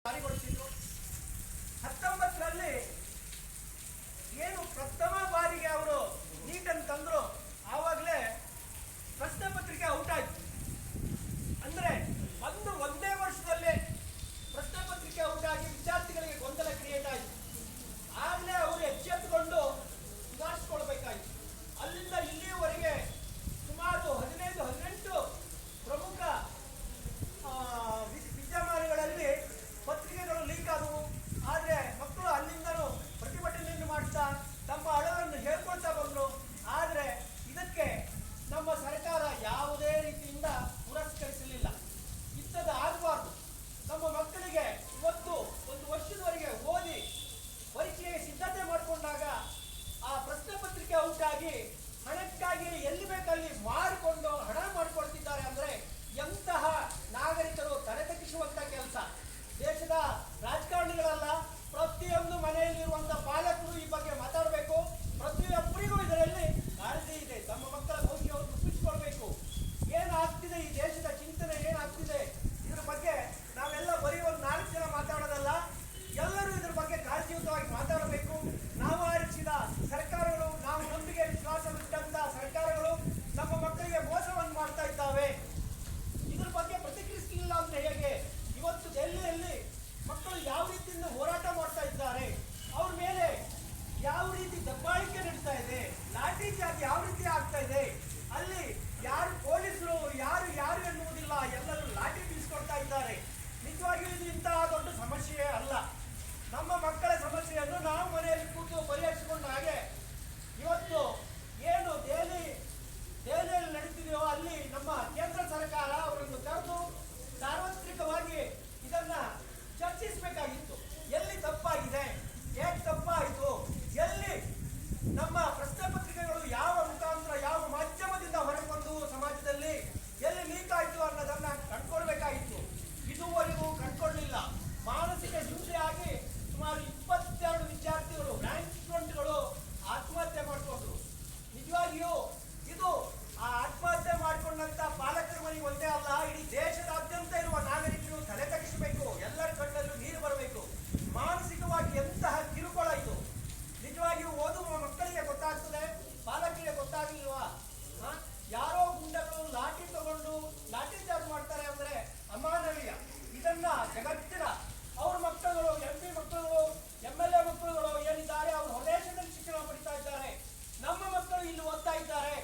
ಜಾರಿಗೊಳಿಸಿದ್ರು. 19ರಲ್ಲಿ ಏನು ಪ್ರಥಮ ಬಾರಿಗೆ ಅವರು ನೀಟನ್ನು ತಂದ್ರು, ಆವಾಗಲೇ ಪ್ರಶ್ನೆ ಪತ್ರಿಕೆ ಔಟ್ ಆಯ್ತು. ಅಂದ್ರೆ ಒಂದೇ ವರ್ಷದಲ್ಲೇ ಪ್ರಶ್ನೆ ಪತ್ರಿಕೆ ಔಟ್ ಆಗಿ ವಿದ್ಯಾರ್ಥಿಗಳಿಗೆ ಗೊಂದಲ ಕ್ರಿಯೇಟ್ ಆಯಿತು. ಆಗಲೇ ಅವರು ಎಚ್ಚೆತ್ತುಕೊಂಡು ಸುಧಾರಿಸಿಕೊಳ್ಬೇಕಾಯ್ತು. ಅಲ್ಲಿಂದ ಇಲ್ಲಿಯವರೆಗೆ ಸುಮಾರು 15-18 ಪ್ರಮುಖ ವಿದ್ಯಮಾನಗಳಲ್ಲಿ ಪತ್ರಿಕೆಗಳು ಲೀಕ್ ಆದವು. ಆದರೆ ಮಕ್ಕಳು ಅಲ್ಲಿಂದಲೂ ಪ್ರತಿಭಟನೆಯನ್ನು ಮಾಡ್ತಾ ತಮ್ಮ ಅಳವನ್ನು ಹೇಳ್ಕೊಳ್ತಾ ಬಂದರು. ಆದರೆ ಇದಕ್ಕೆ ನಮ್ಮ ಸರ್ಕಾರ ಯಾವುದೇ ರೀತಿಯಿಂದ ಪುರಸ್ಕರಿಸಲಿಲ್ಲ. ಇಂಥದ್ದು ಆಗಬಾರ್ದು. ನಮ್ಮ ಮಕ್ಕಳಿಗೆ ಇವತ್ತು ಒಂದು ವರ್ಷದವರೆಗೆ ಓದಿ ಪರೀಕ್ಷೆಗೆ ಸಿದ್ಧತೆ ಮಾಡಿಕೊಂಡಾಗ ಆ ಪ್ರಶ್ನೆ ಪತ್ರಿಕೆ ಔಟ್ ಆಗಿ ಹಣಕ್ಕಾಗಿ ಎಲ್ಲಿ ಬೇಕಲ್ಲಿ ಮಾರಿಕೊಂಡು ಹಣ ಮಾಡಿಕೊಳ್ತಿದ್ದಾರೆ. ಅಂದರೆ ಎಂತಹ ನಾಗರಿಕರು ತಲೆ ತಗ್ಗಿಸುವಂತ ಕೆಲಸ. ದೇಶದ ರಾಜಕಾರಣಿಗಳಲ್ಲ, ಪ್ರತಿಯೊಂದು ಮನೆಯಲ್ಲಿರುವಂತಹ ಪಾಲಕರು ಈ ಬಗ್ಗೆ ಮಾತಾಡಬೇಕು. ಪ್ರತಿಯೊಬ್ಬರಿಗೂ ಇದರಲ್ಲಿ ಕಾಳಜಿ ಇದೆ. ತಮ್ಮ ಮಕ್ಕಳ ಭವಿಷ್ಯವನ್ನು ರೂಪಿಸಿಕೊಳ್ಬೇಕು. ಏನಾಗ್ತಿದೆ, ಈ ದೇಶದ ಚಿಂತನೆ ಏನಾಗ್ತಿದೆ, ಇದ್ರ ಬಗ್ಗೆ ನಾವೆಲ್ಲ ಬರೀ ಒಂದು 4 ಜನ ಮಾತಾಡೋದಲ್ಲ, ಎಲ್ಲರೂ ಇದ್ರ ಬಗ್ಗೆ ಕಾಳಜಿಯುತವಾಗಿ ಮಾತಾಡಬೇಕು. ನಾವು ಆರಿಸಿದ ಸರ್ಕಾರಗಳು, ನಾವು ನಂಬಿಕೆ ವಿಶ್ವಾಸವಿಟ್ಟಂತ ಸರ್ಕಾರಗಳು ನಮ್ಮ ಮಕ್ಕಳಿಗೆ ಮೋಸವನ್ನು ಮಾಡ್ತಾ ಇದ್ದಾವೆ. ಇದ್ರ ಬಗ್ಗೆ ಪ್ರತಿಕ್ರಿಯಿಸಲಿಲ್ಲ ಅಂದ್ರೆ ಹೇಗೆ? ಇವತ್ತು ದೆಹಲಿಯಲ್ಲಿ ಮಕ್ಕಳು ಯಾವ ರೀತಿಯಿಂದ ಹೋರಾಟ ಮಾಡ್ತಾ ಇದ್ದಾರೆ, ಅವ್ರ ಮೇಲೆ ಯಾವ ರೀತಿ ದಬ್ಬಾಳಿಕೆ ನಡೀತಾ ಇದೆ, ಲಾಠಿ ಚಾರ್ಜ್ ಯಾವ ರೀತಿ ಆಗ್ತಾ ಇದೆ, ಅಲ್ಲಿ ಯಾರು ಪೊಲೀಸರು ಯಾರು ಎನ್ನುವುದಿಲ್ಲ, ಎಲ್ಲರೂ ಲಾಠಿ ಬೀಸ್ಕೊಳ್ತಾ ಇದ್ದಾರೆ. ನಿಜವಾಗಿಯೂ ಇದು ಇಂತಹ ದೊಡ್ಡ ಸಮಸ್ಯೆ ಅಲ್ಲ. ನಮ್ಮ ಮಕ್ಕಳ ಸಮಸ್ಯೆಯನ್ನು ನಾವು ಮನೆಯಲ್ಲಿ ಕೂತು ಪರಿಹರಿಸಿಕೊಂಡ ಹಾಗೆ ಇವತ್ತು ಏನು ದೆಹಲಿಯಲ್ಲಿ ನಡೀತಿದೆಯೋ ಅಲ್ಲಿ ನಮ್ಮ ಕೇಂದ್ರ ಸರ್ಕಾರ ಅವರನ್ನು ಕರೆದು ಸಾರ್ವತ್ರಿಕವಾಗಿ ಇದನ್ನ ಚರ್ಚಿಸಬೇಕಾಗಿತ್ತು. ಎಲ್ಲಿ ತಪ್ಪಾಗಿದೆ, ಹೇಗೆ ತಪ್ಪಾಯಿತು, ಎಲ್ಲಿ ನಮ್ಮ ಪ್ರಶ್ನೆ ಪತ್ರಿಕೆಗಳು ಯಾವ ಮುಖಾಂತರ ಯಾವ ಮಾಧ್ಯಮದಿಂದ ಹೊರಬಂದು ಸಮಾಜದಲ್ಲಿ ಎಲ್ಲಿ ಲೀಕ್ ಆಯಿತು ಅನ್ನೋದನ್ನ ಕಂಡುಕೊಳ್ಬೇಕಾಗಿತ್ತು. ಇದುವರೆಗೂ ಕಂಡುಕೊಳ್ಳಲಿಲ್ಲ. ಮಾನಸಿಕ ಹಿಂಸೆಯಾಗಿ ಸುಮಾರು 22 ವಿದ್ಯಾರ್ಥಿಗಳು, ರ್ಯಾಂಕ್ ಸ್ಟೂಡೆಂಟ್ಗಳು ಆತ್ಮಹತ್ಯೆ ಮಾಡಿಕೊಂಡ್ರು. ನಿಜವಾಗಿಯೂ ಇದು ಆ ಆತ್ಮಹತ್ಯೆ ಮಾಡಿಕೊಂಡಂತ ಪಾಲಕರ ಮನೆಗೆ ಒಂದೇ ಅಲ್ಲ, ಇಡೀ ದೇಶದಾದ್ಯಂತ ಇರುವ ನಾಗರಿಕರು ತಲೆ ತಗ್ಗಿಸಬೇಕು. ಎಲ್ಲರ ಕಣ್ಣಲ್ಲೂ ನೀರು ಬರಬೇಕು. ಮಾನಸಿಕವಾಗಿ ಎಂತಹ ಕಿರುಕುಳ ಇದು. ನಿಜವಾಗಿಯೂ ಓದುವ ಮಕ್ಕಳಿಗೆ ಗೊತ್ತಾಗ್ತದೆ, ಪಾಲಕರಿಗೆ ಗೊತ್ತಾಗಲಿಲ್ವಾ? ಯಾರೋ ಗುಂಡಗಳು ಲಾಠಿ ತಗೊಂಡು ಲಾಠಿ ಚಾರ್ಜ್ ಮಾಡ್ತಾರೆ ಅಂದ್ರೆ ಅಮಾನವೀಯ. ಇದನ್ನ ಜಗತ್ತಿನ ಅವ್ರ ಮಕ್ಕಳುಗಳು, MP ಮಕ್ಕಳುಗಳು, MLA ಮಕ್ಕಳುಗಳು ಏನಿದ್ದಾರೆ ಅವರು ಹೊರದೇಶದಲ್ಲಿ ಶಿಕ್ಷಣ ಪಡಿತಾ ಇದ್ದಾರೆ. ನಮ್ಮ ಮಕ್ಕಳು ಇಲ್ಲಿ ಓದ್ತಾ ಇದ್ದಾರೆ.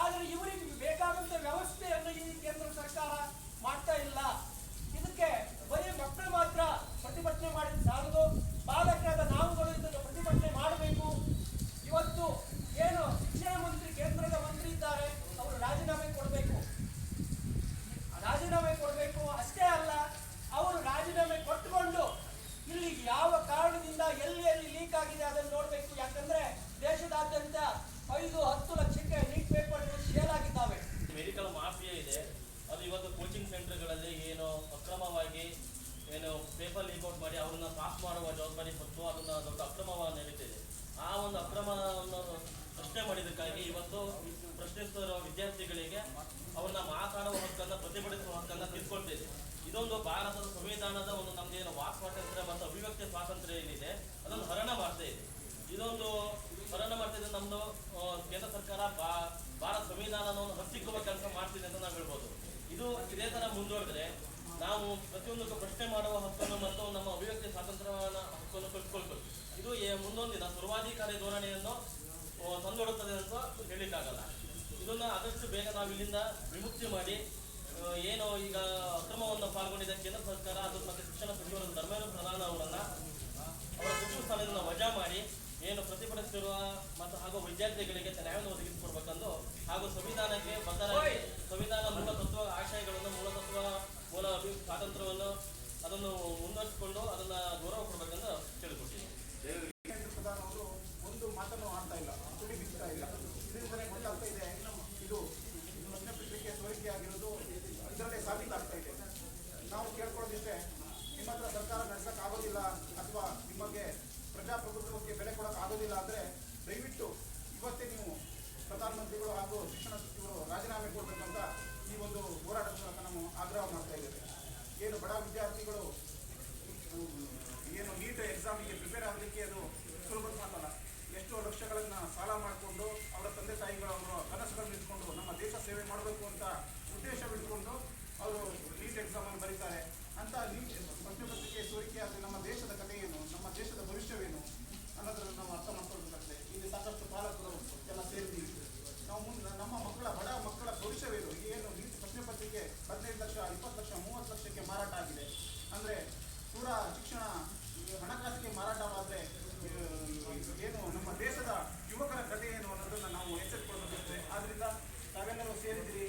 ಆದ್ರೆ ಇವರಿಗೆ ಬೇಕಾದಂತ ವ್ಯವಸ್ಥೆಯನ್ನು ಈ ಕೇಂದ್ರ ಸರ್ಕಾರ ಮಾಡ್ತಾ ಇಲ್ಲ. ಇದಕ್ಕೆ ಬರೀ ಮಕ್ಕಳು ಮಾತ್ರ ಪ್ರತಿಭಟನೆ ಮಾಡಿದ ಸಾಲದು, ಪಾಲಕರಾದ ನಾವುಗಳು ಇದನ್ನು ಪ್ರತಿಭಟನೆ ಮಾಡಬೇಕು. ಇವತ್ತು ಏನು ಶಿಕ್ಷಣ ಮಂತ್ರಿ, ಕೇಂದ್ರದ ಮಂತ್ರಿ ಇದ್ದಾರೆ, ಅವರು ರಾಜೀನಾಮೆ ಕೊಡಬೇಕು. ಅಷ್ಟೇ ಅಲ್ಲ, ಅವರು ರಾಜೀನಾಮೆ ಕೊಟ್ಟುಕೊಂಡು ಇಲ್ಲಿ ಯಾವ ಕಾರಣದಿಂದ ಎಲ್ಲಿ ಲೀಕ್ ಆಗಿದೆ ಅದನ್ನು ನೋಡಬೇಕು. ಯಾಕಂದ್ರೆ ದೇಶದಾದ್ಯಂತ 5-10 ಲಕ್ಷಕ್ಕೆ ನೀಟ್ ಪೇಪರ್ಗಳು ಸೇಲ್ ಆಗಿದ್ದಾವೆ. ಮೆಡಿಕಲ್ ಮಾಫಿಯಾ ಇದೆ. ಅದು ಇವತ್ತು ಕೋಚಿಂಗ್ ಸೆಂಟರ್ಗಳಲ್ಲಿ ಏನು ಅಕ್ರಮವಾಗಿ ಏನು ಪೇಪರ್ ಲೀಕ್ಔಟ್ ಮಾಡಿ ಅವ್ರನ್ನ ಪಾಸ್ ಮಾಡುವ ಜವಾಬ್ದಾರಿ ಹೊತ್ತು ಅದನ್ನ ದೊಡ್ಡ ಅಕ್ರಮವಾಗಿ ನಡೀತಿದೆ. ಆ ಒಂದು ಅಕ್ರಮವನ್ನು ಪ್ರಶ್ನೆ ಮಾಡಿದ್ದಕ್ಕಾಗಿ ಇವತ್ತು ಪ್ರಶ್ನಿಸುತ್ತಿರುವ ವಿದ್ಯಾರ್ಥಿಗಳಿಗೆ ಅವ್ರನ್ನ ಮಾತಾಡುವ ಹಕ್ಕನ್ನು, ಪ್ರತಿಭಟಿಸುವ ಹಕ್ಕನ್ನು ಕಿತ್ಕೊಳ್ತಿದೆ. ಇದೊಂದು ಭಾರತದ ಸಂವಿಧಾನದ ಒಂದು ನಮ್ದೇನು ವಾಕ್ ಸ್ವಾತಂತ್ರ್ಯ ಮತ್ತು ಅಭಿವ್ಯಕ್ತಿ ಸ್ವಾತಂತ್ರ್ಯ ಏನಿದೆ ಅದನ್ನು ಹರಣ ಮಾಡ್ತಾ ಇದೆ. ಇದೊಂದು ಹರಣ ಮಾಡ್ತಿದ್ರೆ ನಮ್ದು ಕೇಂದ್ರ ಸರ್ಕಾರ ಭಾರತ ಸಂವಿಧಾನವನ್ನು ಹತ್ತಿಕ್ಕುವ ಕೆಲಸ ಮಾಡ್ತಿದೆ ಅಂತ ನಾವು ಹೇಳ್ಬೋದು. ಇದೇ ತರ ಮುಂದುವರೆದ್ರೆ ನಾವು ಪ್ರತಿಯೊಂದಕ್ಕೂ ಪ್ರಶ್ನೆ ಮಾಡುವ ಹಕ್ಕನ್ನು ಮತ್ತು ನಮ್ಮ ಅಭಿವ್ಯಕ್ತಿ ಸ್ವಾತಂತ್ರ್ಯವನ್ನು ಹಕ್ಕನ್ನು ಕಲ್ತ್ಕೊಳ್ಬೇಕು. ಇದು ಮುಂದೊಂದಿನ ಸರ್ವಾಧಿಕಾರಿ ಧೋರಣೆಯನ್ನು ತಂದೊಡುತ್ತದೆ ಅಂತ ಹೇಳಿಕ್ಕಾಗಲ್ಲ. ಇದನ್ನ ಆದಷ್ಟು ಬೇಗ ನಾವು ಇಲ್ಲಿಂದ ವಿಮುಕ್ತಿ ಮಾಡಿ ಏನು ಈಗ ಅಕ್ರಮವನ್ನು ಪಾಲ್ಗೊಂಡಿದ್ದ ಕೇಂದ್ರ ಸರ್ಕಾರ ಅದು ಮತ್ತೆ ಶಿಕ್ಷಣ ಸಚಿವರು ಧರ್ಮೇಂದ್ರ ಪ್ರಧಾನ್ ಅವರ ಸಚಿವ ಸ್ಥಾನದಿಂದ ವಜಾ ಮಾಡಿ ಏನು ಪ್ರತಿಭಟಿಸಿರುವ ಮತ್ತು ಹಾಗೂ ವಿದ್ಯಾರ್ಥಿಗಳಿಗೆ ನ್ಯಾಯವನ್ನು ಒದಗಿಸಿಕೊಡ್ಬೇಕಂದು ಹಾಗೂ ಸಂವಿಧಾನಕ್ಕೆ ಬದ್ಧರಾಗಿ ಸಂವಿಧಾನ ಮೂಲ ತತ್ವ ಆಶಯಗಳನ್ನು ಮೂಲ ಸ್ವಾತಂತ್ರ್ಯವನ್ನು ಅದನ್ನು ಮುಂದುವರಿಸಿಕೊಂಡು ಅದನ್ನ ಗೌರವ ಕೊಡಬೇಕಂದು ಕೇಳಿಕೊಟ್ಟಿದ್ದೀನಿ. ಪ್ರಧಾನ್ ಅವರು ಒಂದು ಮಾತನ್ನು ಆಡ್ತಾ ಇಲ್ಲ, ತುಡಿ ಬಿಡ್ತಾ ಇಲ್ಲ. ಇದರಿಂದಲೇ ಗೊತ್ತಾಗ್ತಾ ಇದೆ ಇದು ಪ್ರಶ್ನೆ ಪತ್ರಿಕೆ ಸೋರಿಕೆ ಆಗಿರೋದು ಇದರಲ್ಲೇ ಸಾಬೀತಾಗ್ತಾ ಇದೆ. ನಾವು ಕೇಳ್ಕೊಳ್ಳೋದಿಷ್ಟೇ, ನಿಮ್ಮ ಹತ್ರ ಸರ್ಕಾರ ನಡೆಸೋಕ್ಕಾಗೋದಿಲ್ಲ ಅಥವಾ ನಿಮಗೆ ಪ್ರಜಾಪ್ರಭುತ್ವಕ್ಕೆ ಬೆಲೆ ಕೊಡೋಕ್ಕಾಗೋದಿಲ್ಲ ಅಂದರೆ ದಯವಿಟ್ಟು ಇವತ್ತೇ ನೀವು ಪ್ರಧಾನಮಂತ್ರಿಗಳು ಹಾಗೂ ಶಿಕ್ಷಣ ಸಚಿವರು ರಾಜೀನಾಮೆ ಕೊಡಬೇಕಂತ ಈ ಒಂದು ಹೋರಾಟದ ಮೂಲಕ ನಾವು ಆಗ್ರಹ ಮಾಡ್ತಾ ಇದ್ದೇವೆ. ಏನು ಬಡ ವಿದ್ಯಾರ್ಥಿಗಳು ಶಿಕ್ಷಣ ಹಣಕಾಸಿಗೆ ಮಾರಾಟವಾದರೆ ಏನು ನಮ್ಮ ದೇಶದ ಯುವಕರ ಕಥೆ ಏನು ಅನ್ನೋದನ್ನು ನಾವು ಎಚ್ಚರಿಕೊಳ್ಬೇಕಾಗುತ್ತೆ. ಆದ್ದರಿಂದ ತಾವೆಲ್ಲರೂ ಸೇರಿದಿರಿ.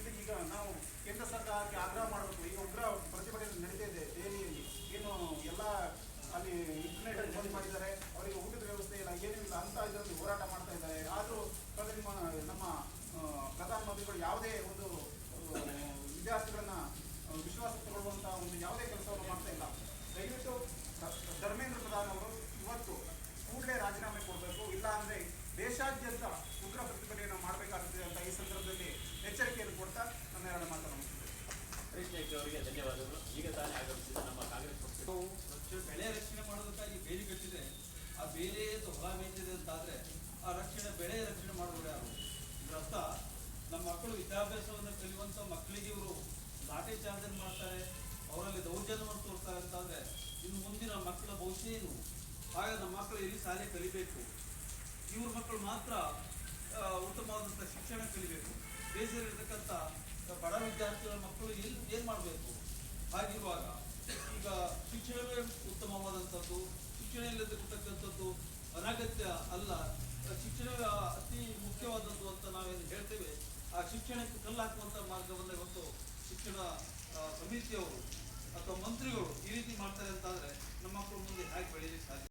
ಇದಕ್ಕೀಗ ನಾವು ಕೇಂದ್ರ ಸರ್ಕಾರಕ್ಕೆ ಆಗ್ರಹ ಮಾಡಬೇಕು. ಈಗ ಉಗ್ರ ಪ್ರತಿಭಟನೆ ನಡೀತಾ ಇದೆ ದೆಹಲಿಯಲ್ಲಿ. ಏನು ಎಲ್ಲ ಅಲ್ಲಿ ಇಂಟರ್ನೆಟ್ ಬಂದ್ ಮಾಡಿದ್ದಾರೆ, ಅವರಿಗೆ ಊಟದ ವ್ಯವಸ್ಥೆ ಇಲ್ಲ, ಏನೂ ಇಲ್ಲ ಅಂತ ಇದರಲ್ಲಿ ಹೋರಾಟ ಮಾಡ್ತಾ ಇದ್ದಾರೆ. ಆದರೂ ನಮ್ಮ ಪ್ರಧಾನಮಂತ್ರಿಗಳು ಯಾವುದೇ ಒಂದು ವಿದ್ಯಾರ್ಥಿಗಳನ್ನ ವಿಶ್ವಾಸ ತಗೊಳ್ಳುವಂತಹ ಒಂದು ಯಾವುದೇ ಕೆಲಸವನ್ನು ಮಾಡ್ತಾ ಇಲ್ಲ. ದಯವಿಟ್ಟು ಧರ್ಮೇಂದ್ರ ಪ್ರಧಾನ್ ಅವರು ಇವತ್ತು ಕೂಡಲೇ ರಾಜೀನಾಮೆ ಕೊಡಬೇಕು, ಇಲ್ಲ ಅಂದರೆ ದೇಶಾದ್ಯಂತ ಉಗ್ರ ಪ್ರತಿಭಟನೆಯನ್ನು ಮಾಡಬೇಕಾಗುತ್ತದೆ ಅಂತ ಈ ಸಂದರ್ಭದಲ್ಲಿ ಎಚ್ಚರಿಕೆಯನ್ನು ಕೊಡ್ತಾ ನನ್ನ ಎರಡು ಮಾತನ್ನು ಹರೀಶ್ ನಾಯ್ಕ ಅವರಿಗೆ ಧನ್ಯವಾದಗಳು. ಈಗ ತಾನೇ ಆಗಮಿಸಿದ ನಮ್ಮ ಕಾಂಗ್ರೆಸ್ ಪಕ್ಷ ಬೆಳೆ ರಕ್ಷಣೆ ಮಾಡೋದಕ್ಕಾಗಿ ಬೇಲಿ ಕಟ್ಟಿದೆ, ಆ ಬೇಲಿ ಹೊಲ ಮೇಯ್ತಿದೆ ಅಂತಾದರೆ ಆ ಬೆಳೆ ರಕ್ಷಣೆ ಮಾಡೋದು ಯಾರು? ಇದರ ಅರ್ಥ ನಮ್ಮ ಮಕ್ಕಳು ವಿದ್ಯಾಭ್ಯಾಸವನ್ನು ಕಲಿಯುವಂಥ ಮಕ್ಕಳಿಗೆ ಇವರು ಲಾಠಿ ಚಾರ್ಜ್ ಮಾಡ್ತಾರೆ, ಅವರಲ್ಲಿ ದೌರ್ಜನ್ಯವನ್ನು ತೋರಿಸ್ತಾರೆ ಅಂತಾದರೆ ಇನ್ನು ಮುಂದಿನ ಮಕ್ಕಳ ಭವಿಷ್ಯ ಏನು? ಆಗ ನಮ್ಮ ಮಕ್ಕಳು ಎಲ್ಲಿ ಶಾಲೆ ಕಲಿಬೇಕು? ಇವ್ರ ಮಕ್ಕಳು ಮಾತ್ರ ಉತ್ತಮವಾದಂಥ ಶಿಕ್ಷಣ ಕಲಿಬೇಕು. ದೇಶದಲ್ಲಿರ್ತಕ್ಕಂಥ ಬಡ ವಿದ್ಯಾರ್ಥಿಗಳ ಮಕ್ಕಳು ಏನು ಮಾಡಬೇಕು? ಹಾಗಿರುವಾಗ ಈಗ ಶಿಕ್ಷಣವೇ ಉತ್ತಮವಾದಂಥದ್ದು, ಶಿಕ್ಷಣ ಇಲ್ಲದಿರ್ತಕ್ಕಂಥದ್ದು ಅನಗತ್ಯ ಅಲ್ಲ, ಶಿಕ್ಷಣವೇ ಅತಿ ಮುಖ್ಯವಾದದ್ದು ಅಂತ ನಾವೇನು ಹೇಳ್ತೇವೆ. ಆ ಶಿಕ್ಷಣಕ್ಕೆ ಕಲ್ಲು ಹಾಕುವಂಥ ಮಾರ್ಗವನ್ನು ಇವತ್ತು ಶಿಕ್ಷಣ ಸಮಿತಿಯವರು ಅಥವಾ ಮಂತ್ರಿಗಳು ಈ ರೀತಿ ಮಾಡ್ತಾರೆ ಅಂತಾದರೆ